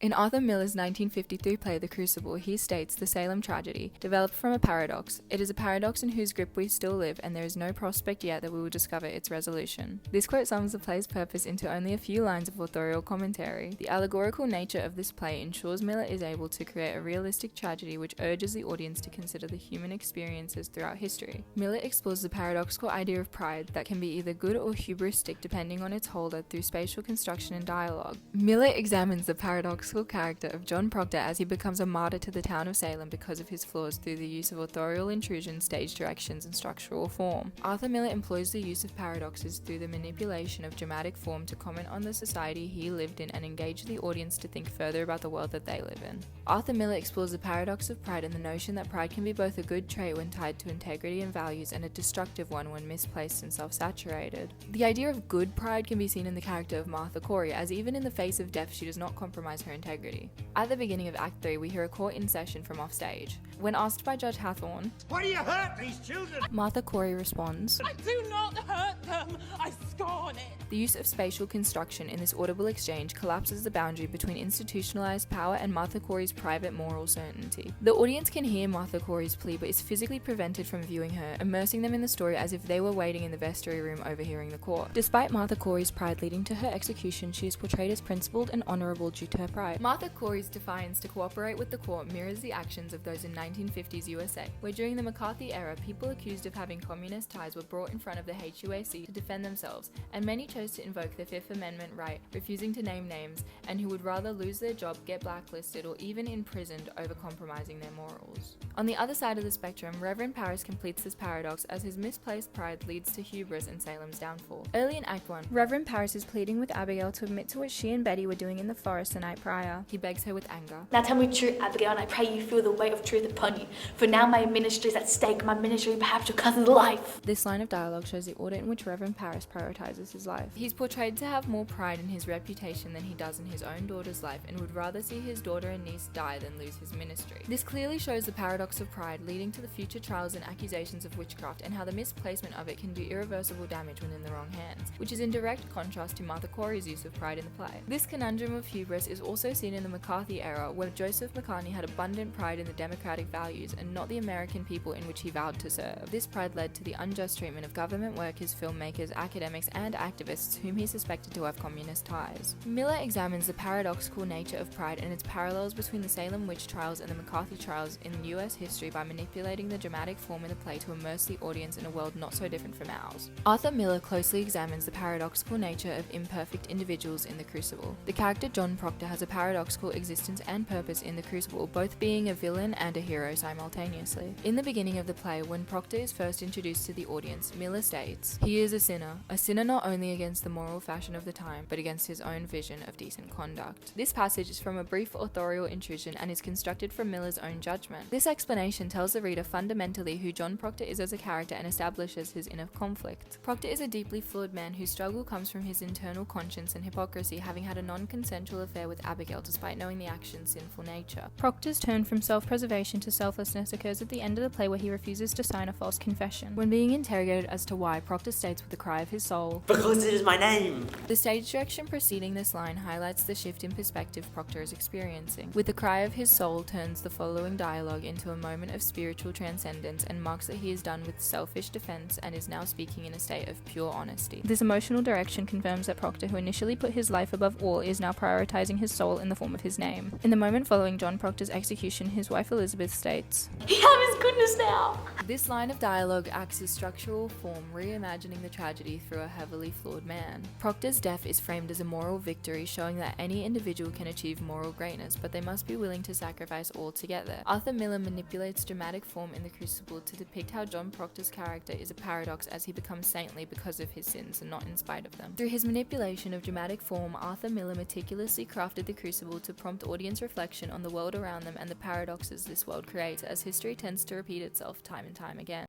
In Arthur Miller's 1953 play The Crucible, he states the Salem tragedy developed from a paradox. It is a paradox in whose grip we still live, and there is no prospect yet that we will discover its resolution. This quote sums the play's purpose into only a few lines of authorial commentary. The allegorical nature of this play ensures Miller is able to create a realistic tragedy which urges the audience to consider the human experiences throughout history. Miller explores the paradoxical idea of pride that can be either good or hubristic depending on its holder through spatial construction and dialogue. Miller examines the paradoxical character of John Proctor as he becomes a martyr to the town of Salem because of his flaws through the use of authorial intrusion, stage directions, and structural form. Arthur Miller employs the use of paradoxes through the manipulation of dramatic form to comment on the society he lived in and engage the audience to think further about the world that they live in. Arthur Miller explores the paradox of pride and the notion that pride can be both a good trait when tied to integrity and values and a destructive one when misplaced and self-saturated. The idea of good pride can be seen in the character of Martha Corey, as even in the face of death she does not compromise her integrity. At the beginning of Act 3, we hear a court in session from offstage. When asked by Judge Hathorne, "Why do you hurt these children?" Martha Corey responds, "I do not hurt them. I scorn it." The use of spatial construction in this audible exchange collapses the boundary between institutionalized power and Martha Corey's private moral certainty. The audience can hear Martha Corey's plea but is physically prevented from viewing her, immersing them in the story as if they were waiting in the vestry room overhearing the court. Despite Martha Corey's pride leading to her execution, she is portrayed as principled and honorable due to her pride. Martha Corey's defiance to cooperate with the court mirrors the actions of those in 1950s USA, where during the McCarthy era, people accused of having communist ties were brought in front of the HUAC to defend themselves, and many chose to invoke the Fifth Amendment right, refusing to name names, and who would rather lose their job, get blacklisted, or even imprisoned over compromising their morals. On the other side of the spectrum, Reverend Parris completes this paradox as his misplaced pride leads to hubris and Salem's downfall. Early in Act 1, Reverend Parris is pleading with Abigail to admit to what she and Betty were doing in the forest the night prior. He begs her with anger. "Now tell me true, Abigail, and I pray you feel the weight of truth upon you. For now my ministry is at stake, my ministry, perhaps your cousin's life." This line of dialogue shows the order in which Reverend Parris prioritizes his life. He's portrayed to have more pride in his reputation than he does in his own daughter's life, and would rather see his daughter and niece die than lose his ministry. This clearly shows the paradox of pride leading to the future trials and accusations of witchcraft, and how the misplacement of it can do irreversible damage when in the wrong hands, which is in direct contrast to Martha Corey's use of pride in the play. This conundrum of hubris is also seen in the McCarthy era, where Joseph McCartney had abundant pride in the democratic values and not the American people in which he vowed to serve. This pride led to the unjust treatment of government workers, filmmakers, academics, and activists whom he suspected to have communist ties. Miller examines the paradoxical nature of pride and its parallels between the Salem witch trials and the McCarthy trials in US history by manipulating the dramatic form in the play to immerse the audience in a world not so different from ours. Arthur Miller closely examines the paradoxical nature of imperfect individuals in The Crucible. The character John Proctor has a paradoxical existence and purpose in The Crucible, both being a villain and a hero simultaneously. In the beginning of the play, when Proctor is first introduced to the audience, Miller states, "He is a sinner not only against the moral fashion of the time, but against his own vision of decent conduct." This passage is from a brief authorial intrusion and is constructed from Miller's own judgment. This explanation tells the reader fundamentally who John Proctor is as a character and establishes his inner conflict. Proctor is a deeply flawed man whose struggle comes from his internal conscience and hypocrisy, having had a non-consensual affair with Abigail despite knowing the action's sinful nature. Proctor's turn from self-preservation to selflessness occurs at the end of the play, where he refuses to sign a false confession. When being interrogated as to why, Proctor states with a cry of his soul, "Because it is my name." The stage direction preceding this line highlights the shift in perspective Proctor is experiencing. With the cry of his soul turns the following dialogue into a moment of spiritual transcendence and marks that he is done with selfish defense and is now speaking in a state of pure honesty. This emotional direction confirms that Proctor, who initially put his life above all, is now prioritizing his soul in the form of his name. In the moment following John Proctor's execution, his wife Elizabeth states, "You have his goodness now." This line of dialogue acts as structural form, reimagining the tragedy through a heavily flawed man. Proctor's death is framed as a moral victory, showing that any individual can achieve moral greatness, but they must be willing to sacrifice all to get there. Arthur Miller manipulates dramatic form in The Crucible to depict how John Proctor's character is a paradox as he becomes saintly because of his sins and not in spite of them. Through his manipulation of dramatic form, Arthur Miller meticulously crafted The Crucible to prompt audience reflection on the world around them and the paradoxes this world creates, as history tends to repeat itself time and time again.